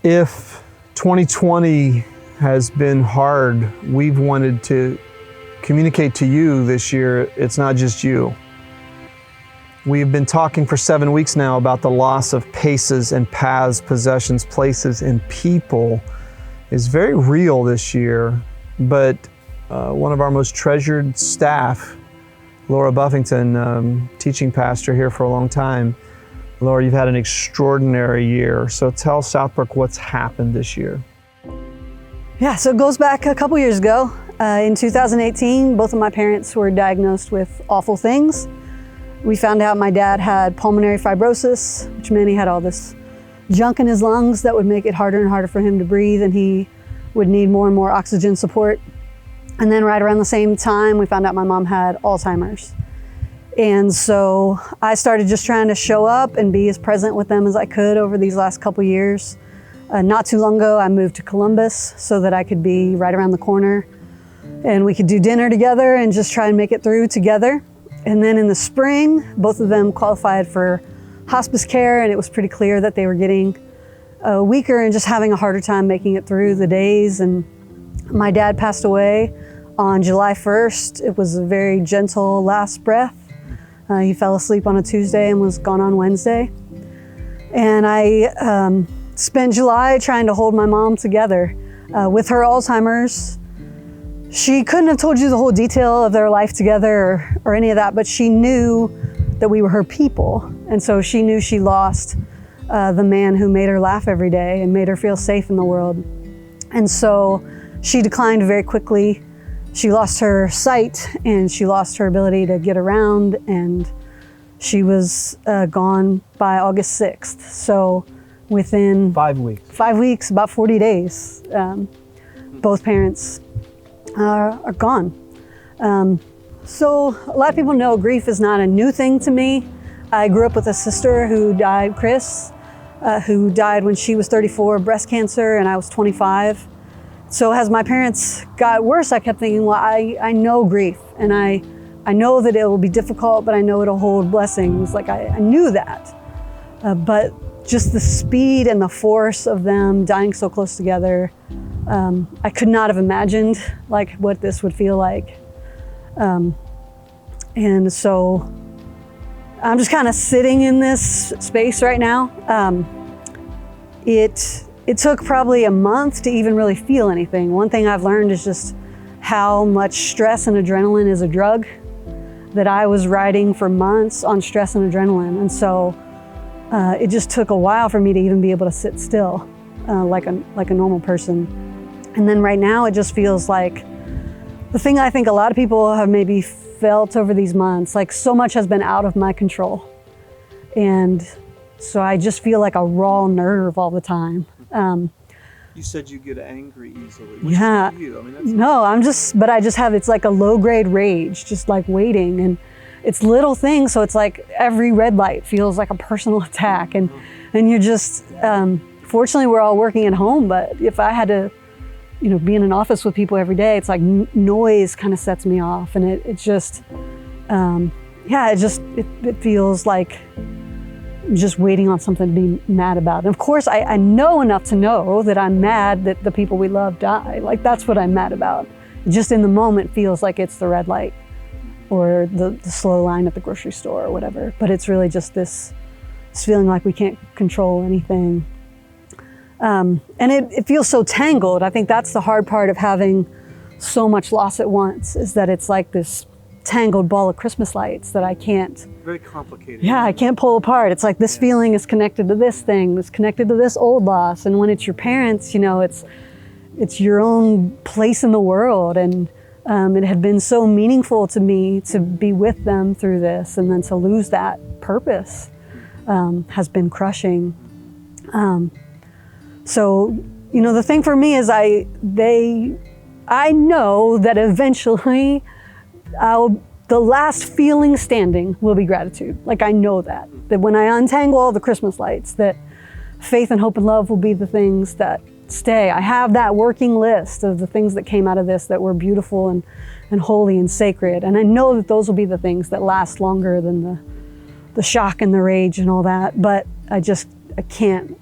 If 2020 has been hard, we've wanted to communicate to you this year, it's not just you. We've been talking for 7 weeks now about the loss of paces and paths, possessions, places, and people is very real this year, but one of our most treasured staff, Laura Buffington, teaching pastor here for a long time. Laura, you've had an extraordinary year. So tell Southbrook what's happened this year. Yeah, so it goes back a couple years ago. In 2018, both of my parents were diagnosed with awful things. We found out my dad had pulmonary fibrosis, which meant he had all this junk in his lungs that would make it harder and harder for him to breathe, and he would need more and more oxygen support. And then right around the same time, we found out my mom had Alzheimer's. And so I started just trying to show up and be as present with them as I could over these last couple years. Not too long ago, I moved to Columbus so that I could be right around the corner and we could do dinner together and just try and make it through together. And then in the spring, both of them qualified for hospice care, and it was pretty clear that they were getting weaker and just having a harder time making it through the days. And my dad passed away on July 1st. It was a very gentle last breath. He fell asleep on a Tuesday and was gone on Wednesday. And I spent July trying to hold my mom together. With her Alzheimer's, she couldn't have told you the whole detail of their life together or any of that, but she knew that we were her people. And so she knew she lost the man who made her laugh every day and made her feel safe in the world. And so she declined very quickly. She lost her sight and she lost her ability to get around, and she was gone by August 6th. So within 5 weeks. 5 weeks, about 40 days, both parents are gone. So a lot of people know grief is not a new thing to me. I grew up with a sister who died, Chris, who died when she was 34 of breast cancer and I was 25. So as my parents got worse, I kept thinking, well, I know grief and I know that it will be difficult, but I know it'll hold blessings. Like I knew that. But just the speed and the force of them dying so close together, I could not have imagined like what this would feel like. And so I'm just kind of sitting in this space right now. It took probably a month to even really feel anything. One thing I've learned is just how much stress and adrenaline is a drug, that I was riding for months on stress and adrenaline. And so it just took a while for me to even be able to sit still like a normal person. And then right now it just feels like the thing I think a lot of people have maybe felt over these months, like so much has been out of my control. And so I just feel like a raw nerve all the time. You said you get angry easily. Yeah. Which is you. I mean, No, I just have, it's like a low grade rage, just like waiting. And it's little things. So it's like every red light feels like a personal attack. And you're just, fortunately we're all working at home, but if I had to, be in an office with people every day, it's like noise kind of sets me off. And it just, it feels like I'm just waiting on something to be mad about. And of course, I know enough to know that I'm mad that the people we love die. Like that's what I'm mad about. It just in the moment feels like it's the red light or the slow line at the grocery store or whatever. But it's really just this feeling like we can't control anything. And it feels so tangled. I think that's the hard part of having so much loss at once, is that it's like this tangled ball of Christmas lights that I can't. Very complicated. Yeah, I can't pull apart. It's like this feeling is connected to this thing, that's connected to this old loss. And when it's your parents, it's your own place in the world. And it had been so meaningful to me to be with them through this, and then to lose that purpose has been crushing. So, the thing for me is I know that eventually the last feeling standing will be gratitude. Like I know that when I untangle all the Christmas lights, that faith and hope and love will be the things that stay. I have that working list of the things that came out of this that were beautiful and holy and sacred. And I know that those will be the things that last longer than the shock and the rage and all that. But I can't.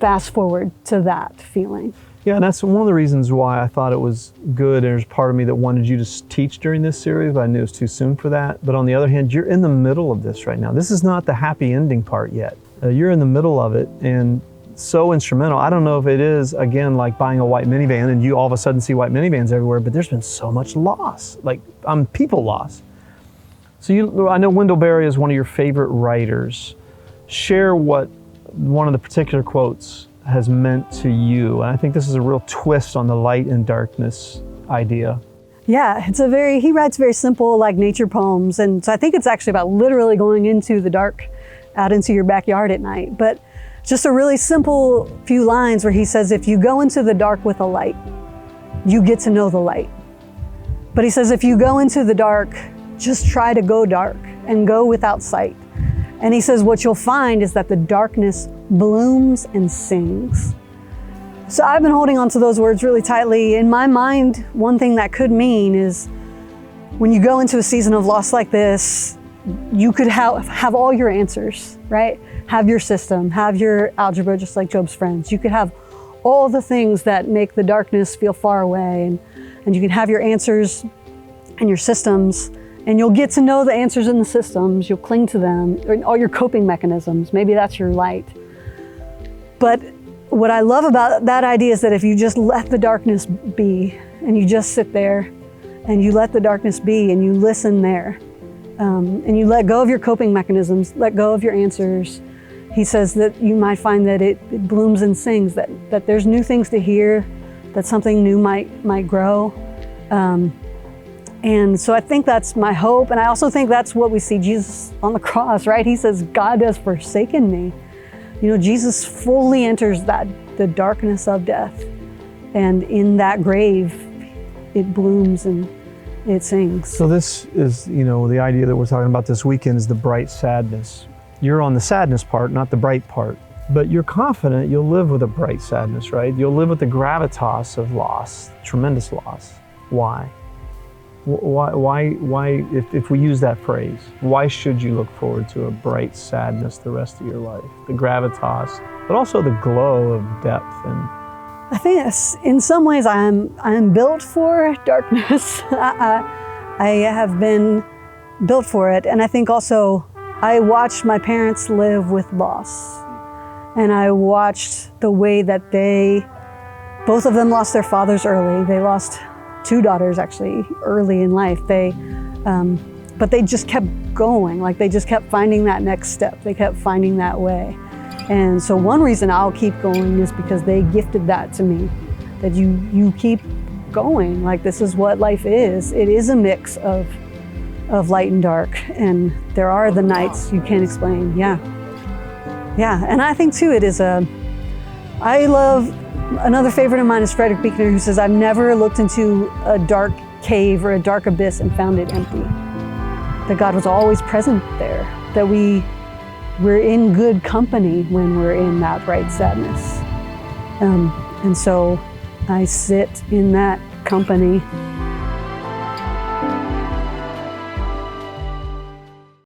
fast forward to that feeling. Yeah, and that's one of the reasons why I thought it was good. There's part of me that wanted you to teach during this series, but I knew it was too soon for that. But on the other hand, you're in the middle of this right now. This is not the happy ending part yet. You're in the middle of it, and so instrumental. I don't know if it is, again, like buying a white minivan and you all of a sudden see white minivans everywhere, but there's been so much loss, like people loss. So I know Wendell Berry is one of your favorite writers. Share what one of the particular quotes has meant to you. And I think this is a real twist on the light and darkness idea. Yeah, he writes very simple, like nature poems. And so I think it's actually about literally going into the dark, out into your backyard at night. But just a really simple few lines where he says, if you go into the dark with a light, you get to know the light. But he says, if you go into the dark, just try to go dark and go without sight. And he says, what you'll find is that the darkness blooms and sings. So I've been holding on to those words really tightly. In my mind, one thing that could mean is when you go into a season of loss like this, you could have all your answers, right? Have your system, have your algebra, just like Job's friends. You could have all the things that make the darkness feel far away, and you can have your answers and your systems, and you'll get to know the answers in the systems. You'll cling to them, or all your coping mechanisms. Maybe that's your light. But what I love about that idea is that if you just let the darkness be, and you just sit there, and you let the darkness be, and you listen there, and you let go of your coping mechanisms, let go of your answers, he says that you might find that it blooms and sings, that there's new things to hear, that something new might grow. And so I think that's my hope. And I also think that's what we see Jesus on the cross, right? He says, God has forsaken me. You know, Jesus fully enters the darkness of death. And in that grave, it blooms and it sings. So this is, the idea that we're talking about this weekend is the bright sadness. You're on the sadness part, not the bright part. But you're confident you'll live with a bright sadness, right? You'll live with the gravitas of loss, tremendous loss. Why? Why, if we use that phrase, why should you look forward to a bright sadness the rest of your life? The gravitas, but also the glow of depth. And I think in some ways I'm built for darkness. I have been built for it. And I think also I watched my parents live with loss. And I watched the way that both of them lost their fathers early. They lost 2 daughters actually early in life. But they just kept going. Like they just kept finding that next step. They kept finding that way. And so one reason I'll keep going is because they gifted that to me, that you keep going. Like this is what life is. It is a mix of light and dark. And there are the nights you can't explain. Yeah. And I think too, another favorite of mine is Frederick Buechner, who says, I've never looked into a dark cave or a dark abyss and found it empty. That God was always present there, that we're in good company when we're in that bright sadness. And so I sit in that company